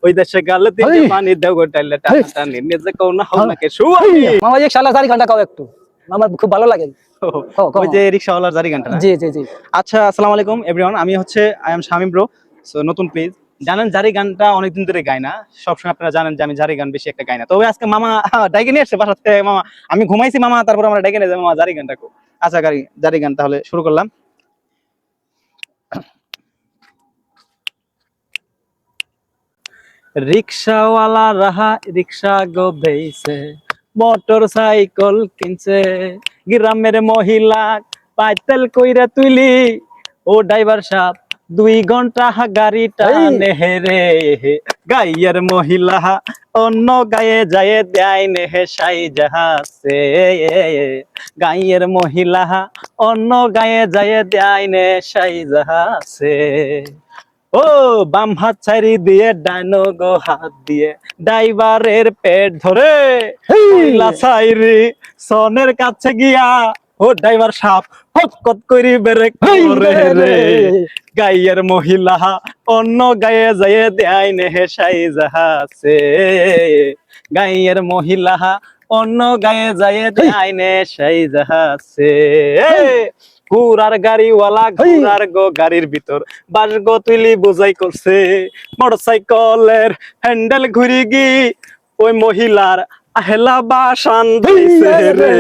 ওই দেশে গেলে তিনটে পানি দেও গোটাইলে টানা টানি নিজে কও না হও নাকি শুয়ানি মামা এক শালা জারি গানটা গাও একটু, আমার খুব ভালো লাগে। ওই যে রিকশাওয়ালার জারি গানটা না? জি জি জি। আচ্ছা, আসসালামু আলাইকুম এভরিওয়ান, আমি হচ্ছে I am Shamim bro. So নতুন পেজ, জানেন জারি গানটা অনেকদিন ধরে গাই না, সবসময় আপনারা জানেন যে আমি জারি গান বেশি একটা গাই না। তবে আজকে মামা ডাইকে নিয়ে আসছে বাসা থেকে। মামা আমি ঘুমাইছি, মামা তারপর আমরা ডাইকে নিয়ে যাবো মামা জারি গানটা কো। আচ্ছা জারি গান তাহলে শুরু করলাম। রিকশাওয়ালা রাহা রিকশা গো বেইছে, মোটর সাইকেল কিনছে, গ্রামের মহিলা পাইতেল কইরা তুলি, ও ড্রাইভার সাহেব 2 ঘন্টা গাড়ি টানে হেরে, গাইয়ের মহিলা অন্য গায়ে যায় দেয় নেহে সাই জাহাসে, গাইয়ের মহিলা অন্য গায়ে যায় দেয় নে সাই জাহাসে। ও বাম হাত ছাড়ি দিয়ে ডাইনো গো হাত দিয়ে ড্রাইভারের পেট ধরে কইলা ছাইরি সনের কাছে গিয়া, ও ড্রাইভার সাহেব হকত করি ব্রেক করে রে, গাইয়ের মহিলা অন্য গায়ে যায় দেয় নেহে সাই জাহাসে, গাইয়ের মহিলা অন্য গায়ে যায় দেয় নে সাই জাহাসে। ঘুরার গাড়িওয়ালা ঘুরার গো গাড়ির ভিতর বাস গো তুলি বোঝাই করছে, মোটরসাইকেলের হ্যান্ডেল ঘুরি গি ওই মহিলার আহেলা বাসান দিছে রে,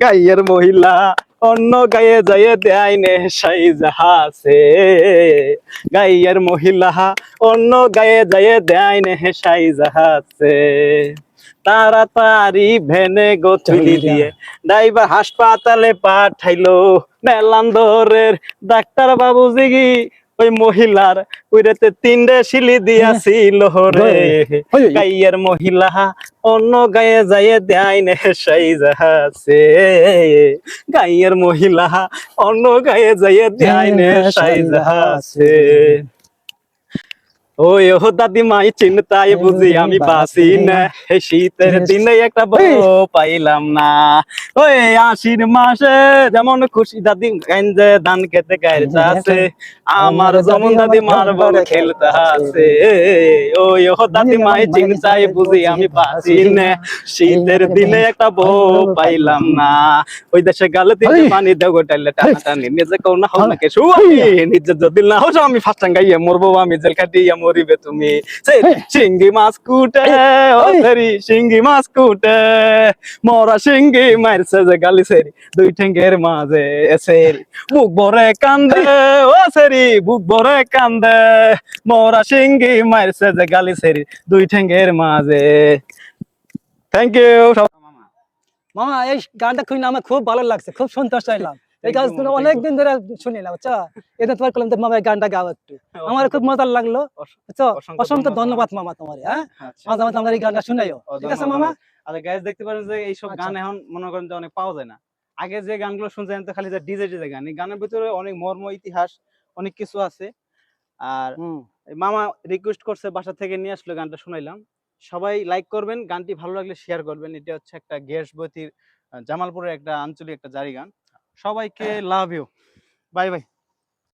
গাইয়ের মহিলা অন্য গায়ে যায় দেয় নে সাই জাহাসে, গাইয়ের মহিলা অন্য গায়ে যায় দেয় নে সাই জাহাসে। তাড়াতাড়ি ভেনে গো তুলি দিয়ে ড্রাইভার হাসপাতালে পাঠাইলো, মেলান্দরের ডাক্তার বাবু জিগি ওই মহিলার উইরেতে 3টে শিলি দিয়াছিল রে, গাইয়ের মহিলা অন্য গায়ে যায় দেয় নে সাই জাহাসে, গাইয়ের মহিলা অন্য গায়ে যায় দেয় নে সাই জাহাসে। ওই ও দাদিমাই চিন্তায় বুঝি আমি বাঁচি না, শীতের দিনে একটা বউ পাইলাম না, ওই আশির মাসে যেমন খুশি দাদি গাইন্দে ধান খেতে গাইতে আছে, আমার যেমন দাদি মার বউ খেলতে আছে, ওই ও দাদিমাই চিন্তায় বুঝি আমি বাঁচি না, শীতের দিনে একটা বউ পাইলাম না, ওই দেশে গেলে তিনটে পানি দেও গোটাইলে টানা টানি নিজে কও না হও নাকি শুয়ানি, নিজে যদি না হও আমি ফার্স্ট টাইম গাইয়া মরবো, আমি জেল কাটিয়া মরিবে তুমি, শিঙ্গি মাছ কুটে ও সেরি শিঙ্গি মাছ কুটে, মরা শিঙ্গি মারছে যে গালি সেরি 2 ঠ্যাঙ্গের মাঝে সেরি, বুক ভরে কান্দে ও সেরি বুক ভরে কান্দে, মরা শিঙ্গি মারছে যে গালি সেরি 2 ঠ্যাঙ্গের মাঝে। থ্যাংক ইউ মামা এই গানটা শুনে আমার খুব ভালো লাগছে, খুব সন্তোষ হইলাম। এই গান শুনে অনেকদিন ধরে শুনিলাম, আচ্ছা এটা তোমার কলম মামা এই গানটা গাও একটু, আমার খুব মজা লাগলো। আচ্ছা অসংখ্য ধন্যবাদ মামা তোমার, হ্যাঁ মাঝে মাঝে আমাদের এই গানটা শুনাইও, ঠিক আছে মামা। আচ্ছা গাইস, দেখতে পারেন যে এইসব গান এখন মনে করেন যে অনেক পাওয়া যায় না। আগে যে গানগুলো শুনছেন তো খালি যে ডিজে গান, এই গানের ভিতরে অনেক মর্ম ইতিহাস অনেক কিছু আছে। আর মামা রিকোয়েস্ট করছে বাসা থেকে নিয়ে আসলো, গানটা শুনাইলাম। সবাই লাইক করবেন, গানটি ভালো লাগলে শেয়ার করবেন। এটা হচ্ছে একটা গেরসবতির জামালপুরের একটা আঞ্চলিক একটা জারি গান। সবাইকে লাভ ইউ, বাই বাই।